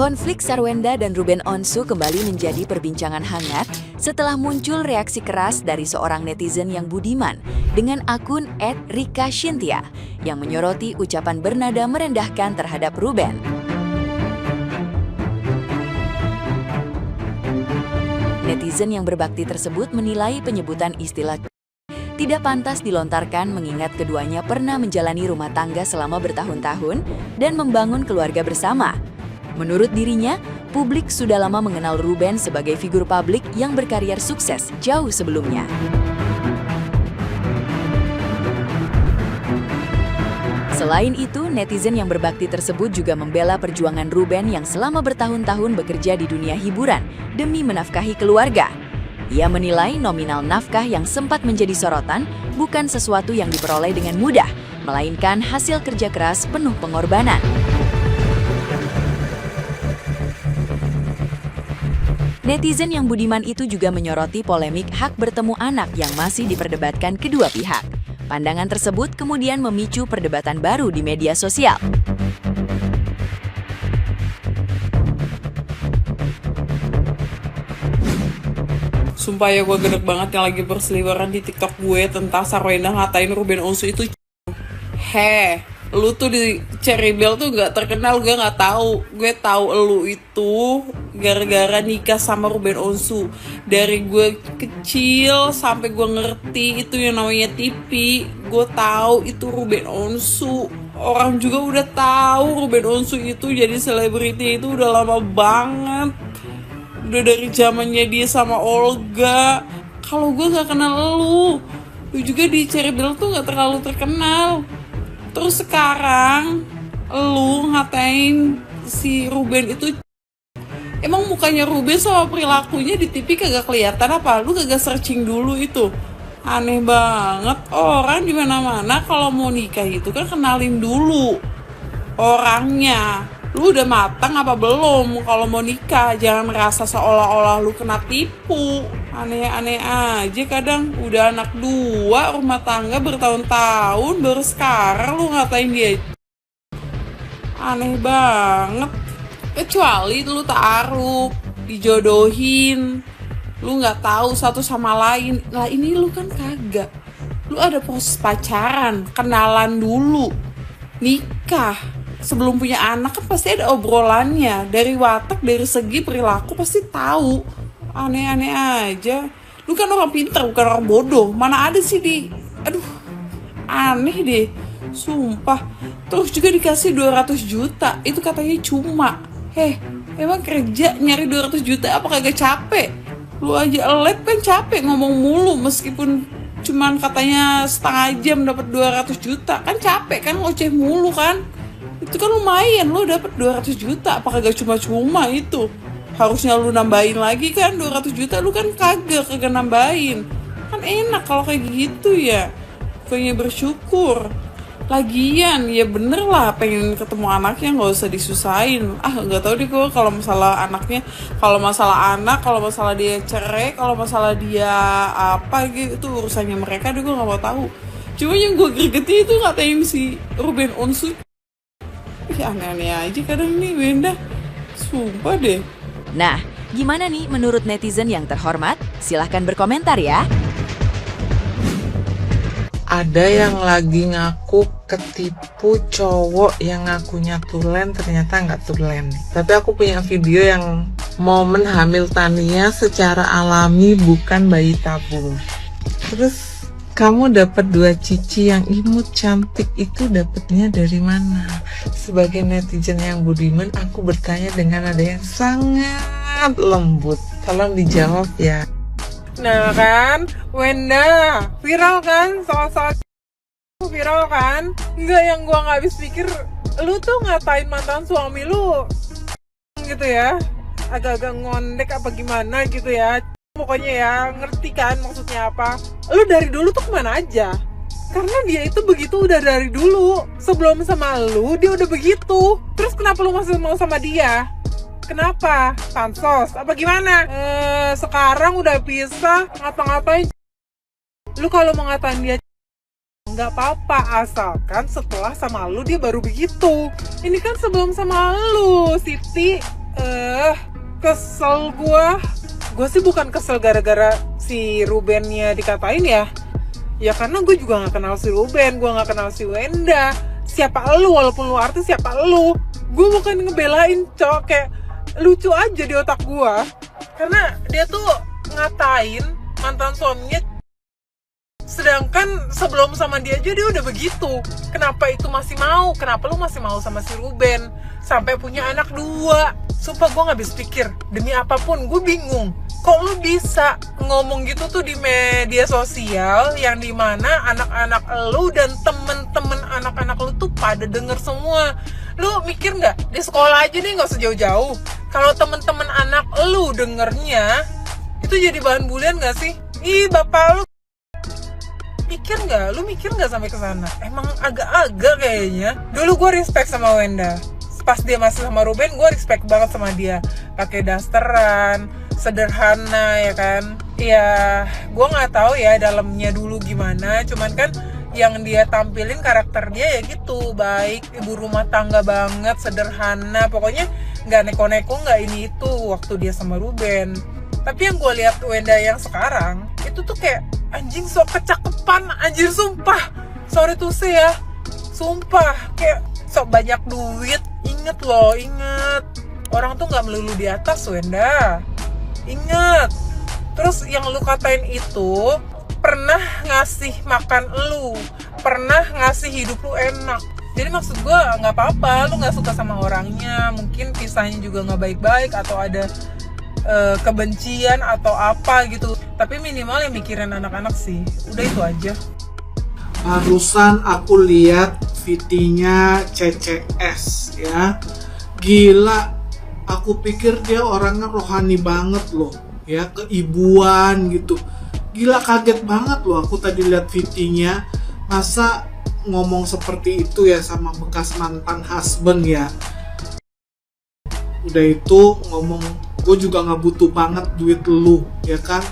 Konflik Sarwenda dan Ruben Onsu kembali menjadi perbincangan hangat setelah muncul reaksi keras dari seorang netizen yang budiman dengan akun @rikashintia yang menyoroti ucapan bernada merendahkan terhadap Ruben. Netizen yang berbakti tersebut menilai penyebutan istilah tidak pantas dilontarkan mengingat keduanya pernah menjalani rumah tangga selama bertahun-tahun dan membangun keluarga bersama. Menurut dirinya, publik sudah lama mengenal Ruben sebagai figur publik yang berkarier sukses jauh sebelumnya. Selain itu, netizen yang berbakti tersebut juga membela perjuangan Ruben yang selama bertahun-tahun bekerja di dunia hiburan demi menafkahi keluarga. Ia menilai nominal nafkah yang sempat menjadi sorotan bukan sesuatu yang diperoleh dengan mudah, melainkan hasil kerja keras penuh pengorbanan. Netizen yang budiman itu juga menyoroti polemik hak bertemu anak yang masih diperdebatkan kedua pihak. Pandangan tersebut kemudian memicu perdebatan baru di media sosial. Sumpah ya, gue gedek banget yang lagi berseliweran di TikTok gue tentang Sarwenda ngatain Ruben Onsu itu. Lu tuh di Cherry Belle tuh gak terkenal, gue gak tahu. Gue tahu lu itu gara-gara nikah sama Ruben Onsu. Dari gue kecil sampai gue ngerti itu yang namanya TV, gue tahu itu Ruben Onsu. Orang juga udah tahu Ruben Onsu itu jadi selebriti itu udah lama banget. Udah dari zamannya dia sama Olga. Kalau gue gak kenal lu juga di Cherry Belle tuh gak terlalu terkenal. Terus sekarang lu ngatain si Ruben itu, emang mukanya Ruben sama perilakunya di TV kagak kelihatan apa? Lu kagak searching dulu itu? Aneh banget. Orang di mana-mana kalau mau nikah itu kan kenalin dulu orangnya. Lu udah matang apa belum kalau mau nikah? Jangan merasa seolah-olah lu kena tipu. Aneh-aneh aja kadang. Udah anak 2, rumah tangga bertahun-tahun, baru sekarang lu ngatain dia. Aneh banget. Kecuali lu taruh, dijodohin, lu gak tahu satu sama lain. Lah ini lu kan kagak. Lu ada proses pacaran, kenalan dulu, nikah. Sebelum punya anak kan pasti ada obrolannya. Dari watak, dari segi perilaku pasti tahu. Aneh-aneh aja. Lu kan orang pintar, bukan orang bodoh. Mana ada sih aduh, aneh deh. Sumpah. Terus juga dikasih 200 juta. Itu katanya cuma. Emang kerja nyari 200 juta apa kagak capek? Lu aja elep kan capek ngomong mulu. Meskipun cuman katanya setengah jam dapat 200 juta. Kan capek kan, ngoceh mulu kan. Itu kan lumayan, lu dapet 200 juta, apakah gak cuma-cuma itu? Harusnya lu nambahin lagi kan, 200 juta lu kan kagak nambahin. Kan enak kalau kayak gitu ya, pokoknya bersyukur. Lagian, ya bener lah pengen ketemu anaknya, gak usah disusahin. Gak tau deh gue kalau masalah anaknya, kalau masalah anak, kalau masalah dia cerai, kalau masalah dia apa gitu, itu urusannya mereka deh, gue gak mau tahu. Cuma yang gue gergeti itu ngatain si Ruben Onsu. Aneh-aneh aja kadang nih Wenda. Sumpah deh. Nah, gimana nih menurut netizen yang terhormat? Silahkan berkomentar ya. Ada yang lagi ngaku ketipu cowok yang ngakunya tulen, ternyata nggak tulen. Tapi aku punya video yang momen hamil Tania secara alami, bukan bayi tabung. Terus kamu dapat 2 cici yang imut cantik itu dapatnya dari mana? Sebagai netizen yang budiman, aku bertanya dengan nada yang sangat lembut. Tolong dijawab ya. Nah kan, Wenda, viral kan? Soal-soal viral kan? Enggak, yang gua nggak habis pikir, lu tuh ngatain mantan suami lu gitu ya, agak-agak ngondek apa gimana gitu ya. Pokoknya ya, ngerti kan maksudnya apa. Lu dari dulu tuh kemana aja? Karena dia itu begitu udah dari dulu. Sebelum sama lu, dia udah begitu. Terus kenapa lu masih mau sama dia? Kenapa? Pansos? Apa gimana? Sekarang udah pisah, ngapa-ngapain. Lu kalau mau ngatain dia, nggak apa-apa, asalkan setelah sama lu dia baru begitu. Ini kan sebelum sama lu, Siti. Kesel gue sih bukan kesel gara-gara si Rubennya dikatain ya. Ya karena gue juga gak kenal si Ruben, gue gak kenal si Wenda. Siapa lu, walaupun lu artis, siapa lu? Gue bukan ngebelain, cowok, kayak lucu aja di otak gue. Karena dia tuh ngatain mantan suaminya, sedangkan sebelum sama dia aja dia udah begitu. Kenapa itu masih mau? Kenapa lu masih mau sama si Ruben? Sampai punya anak 2. Sumpah gue gak habis pikir. Demi apapun gue bingung. Kok lu bisa ngomong gitu tuh di media sosial yang dimana anak-anak lu dan temen-temen anak-anak lu tuh pada denger semua. Lu mikir nggak? Di sekolah aja deh, nggak usah jauh-jauh. Kalau temen-temen anak lu dengernya, itu jadi bahan bulian nggak sih? Ih, bapak lu mikir nggak? Lu mikir nggak sampai ke sana? Emang agak-agak kayaknya. Dulu gue respect sama Wenda. Pas dia masih sama Ruben, gue respect banget sama dia. Pakai dasteran, sederhana ya kan. Ya, gue nggak tahu ya dalamnya dulu gimana. Cuman kan yang dia tampilin karakter dia ya gitu, baik, ibu rumah tangga banget, sederhana. Pokoknya nggak neko-neko, nggak ini itu waktu dia sama Ruben. Tapi yang gue lihat Wenda yang sekarang itu tuh kayak anjing sok kecakepan, anjir sumpah. Sorry to say ya, sumpah kayak sok banyak duit. Ingat loh, ingat. Orang tuh gak melulu di atas, Wenda. Ingat. Terus yang lu katain itu pernah ngasih makan lu, pernah ngasih hidup lu enak. Jadi maksud gue gak apa-apa, lu gak suka sama orangnya, mungkin kisahnya juga gak baik-baik, atau ada kebencian atau apa gitu. Tapi minimal yang mikirin anak-anak sih. Udah itu aja. Barusan aku lihat VT-nya CCS ya. Gila, aku pikir dia orangnya rohani banget loh, ya, keibuan gitu. Gila, kaget banget loh aku tadi lihat VT-nya. Masa ngomong seperti itu ya sama bekas mantan husband ya. Udah itu ngomong, gue juga gak butuh banget duit lu, ya kan.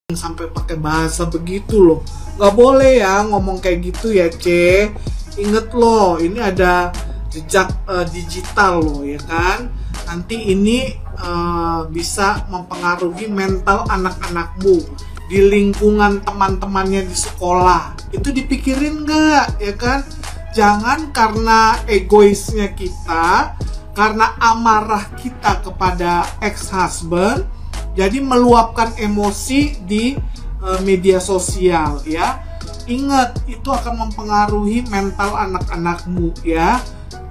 Sampai pakai bahasa begitu loh. Gak boleh ya ngomong kayak gitu ya, C. Ingat loh, ini ada jejak digital loh, ya kan. Nanti ini bisa mempengaruhi mental anak-anakmu di lingkungan teman-temannya di sekolah. Itu dipikirin gak, ya kan? Jangan karena egoisnya kita, karena amarah kita kepada ex-husband, jadi meluapkan emosi di media sosial ya. Ingat, itu akan mempengaruhi mental anak-anakmu ya.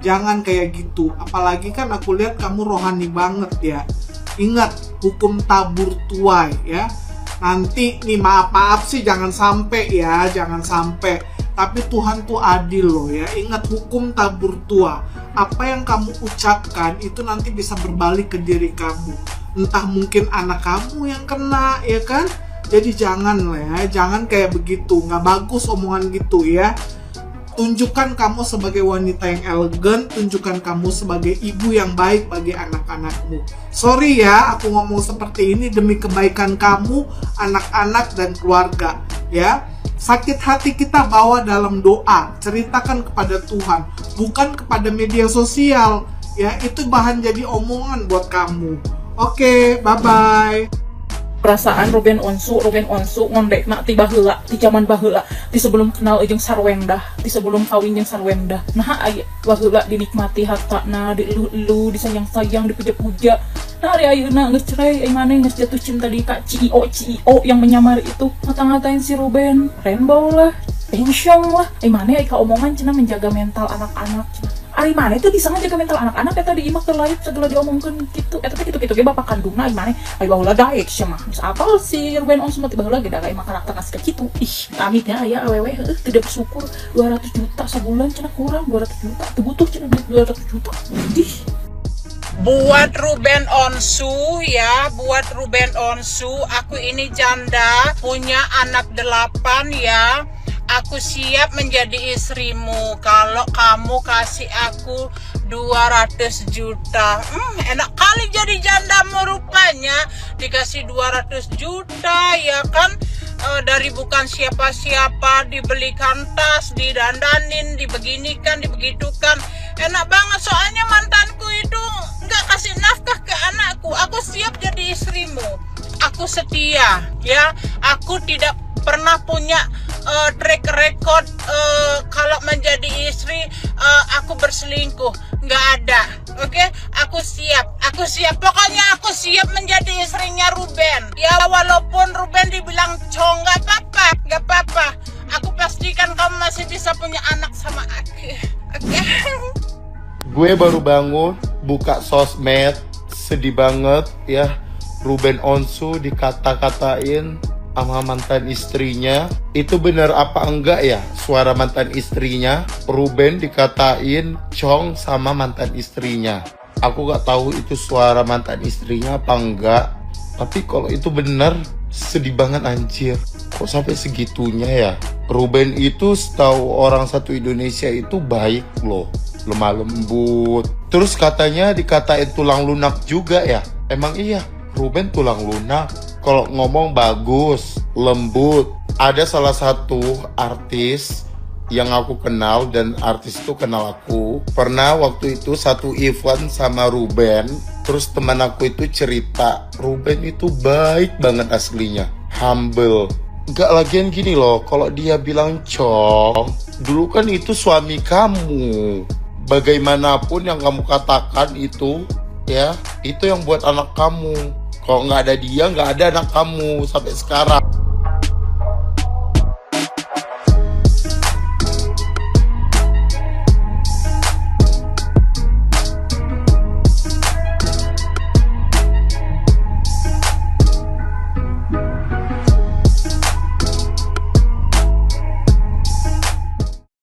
Jangan kayak gitu. Apalagi kan aku lihat kamu rohani banget ya. Ingat, hukum tabur tuai ya. Nanti nih maaf sih jangan sampai ya, jangan sampai. Tapi Tuhan tuh adil loh ya. Ingat, hukum tabur tua. Apa yang kamu ucapkan itu nanti bisa berbalik ke diri kamu. Entah mungkin anak kamu yang kena, ya kan? Jadi jangan lah ya, jangan kayak begitu, nggak bagus omongan gitu ya. Tunjukkan kamu sebagai wanita yang elegan, tunjukkan kamu sebagai ibu yang baik bagi anak-anakmu. Sorry ya, aku ngomong seperti ini demi kebaikan kamu, anak-anak dan keluarga ya. Sakit hati kita bawa dalam doa, ceritakan kepada Tuhan, bukan kepada media sosial ya. Itu bahan jadi omongan buat kamu. Oke, bye-bye. Perasaan Ruben Onsu ngondek nak ti baheula, ti zaman baheula, ti sebelum kenal jeung Sarwenda, ti sebelum kawin jeung Sarwenda. Nah aya baheula dinikmati hartana, dielu disayang-sayang, dipuja-puja. Nah ari ayeuna geus cerai, ai maneh geus jatuh cinta di ka CEO yang menyamar itu. Ngata-ngatain si Ruben, Rainbow lah, pensiun lah. Ai maneh ai ka omongan cenah menjaga mental anak-anak. Ari mana itu bisa ngajaga mental anak-anak eta di imak terlalu segala diomongkan gitu. Eta teh kitu-kitu ge bapak kandungna ari mana ai baheula daek sia mah. Geus apal si Ruben Onsu mah ti baheula ge da kayak karakter kayak kitu. Ih, amit ya aya awewe tidak bersyukur 200 juta sebulan cenah kurang 200 juta. Teu butuh cenah 200 juta. Ih. Buat Ruben Onsu ya, buat Ruben Onsu, aku ini janda, punya anak 8 ya. Aku siap menjadi istrimu kalau kamu kasih aku 200 juta. Enak kali jadi janda rupanya, dikasih 200 juta ya kan. dari bukan siapa-siapa, dibelikan tas, didandanin, dibeginikan, dibegitukan. Enak banget, soalnya mantanku itu nggak kasih nafkah ke anakku. Aku siap jadi istrimu, aku setia, ya. Aku tidak pernah punya track record kalau menjadi istri aku berselingkuh, nggak ada. Oke, aku siap, pokoknya aku siap menjadi istrinya Ruben. Ya walaupun Ruben dibilang cowok, nggak apa-apa. Aku pastikan kamu masih bisa punya anak sama aku. Oke. Gue baru bangun, buka sosmed, sedih banget ya. Ruben Onsu dikata-katain sama mantan istrinya. Itu bener apa enggak ya suara mantan istrinya? Ruben dikatain cong sama mantan istrinya. Aku gak tahu itu suara mantan istrinya apa enggak. Tapi kalau itu bener, sedih banget anjir. Kok sampai segitunya ya? Ruben itu setahu orang satu Indonesia itu baik loh, lemah lembut. Terus katanya dikatain tulang lunak juga ya? Emang iya, Ruben tulang lunak. Kalau ngomong bagus, lembut. Ada salah satu artis yang aku kenal dan artis itu kenal aku. Pernah waktu itu satu event sama Ruben. Terus teman aku itu cerita, Ruben itu baik banget aslinya, humble. Gak lagian gini loh, kalau dia bilang cong, dulu kan itu suami kamu. Bagaimanapun yang kamu katakan itu, ya, itu yang buat anak kamu. Kalau nggak ada dia, nggak ada anak kamu sampai sekarang.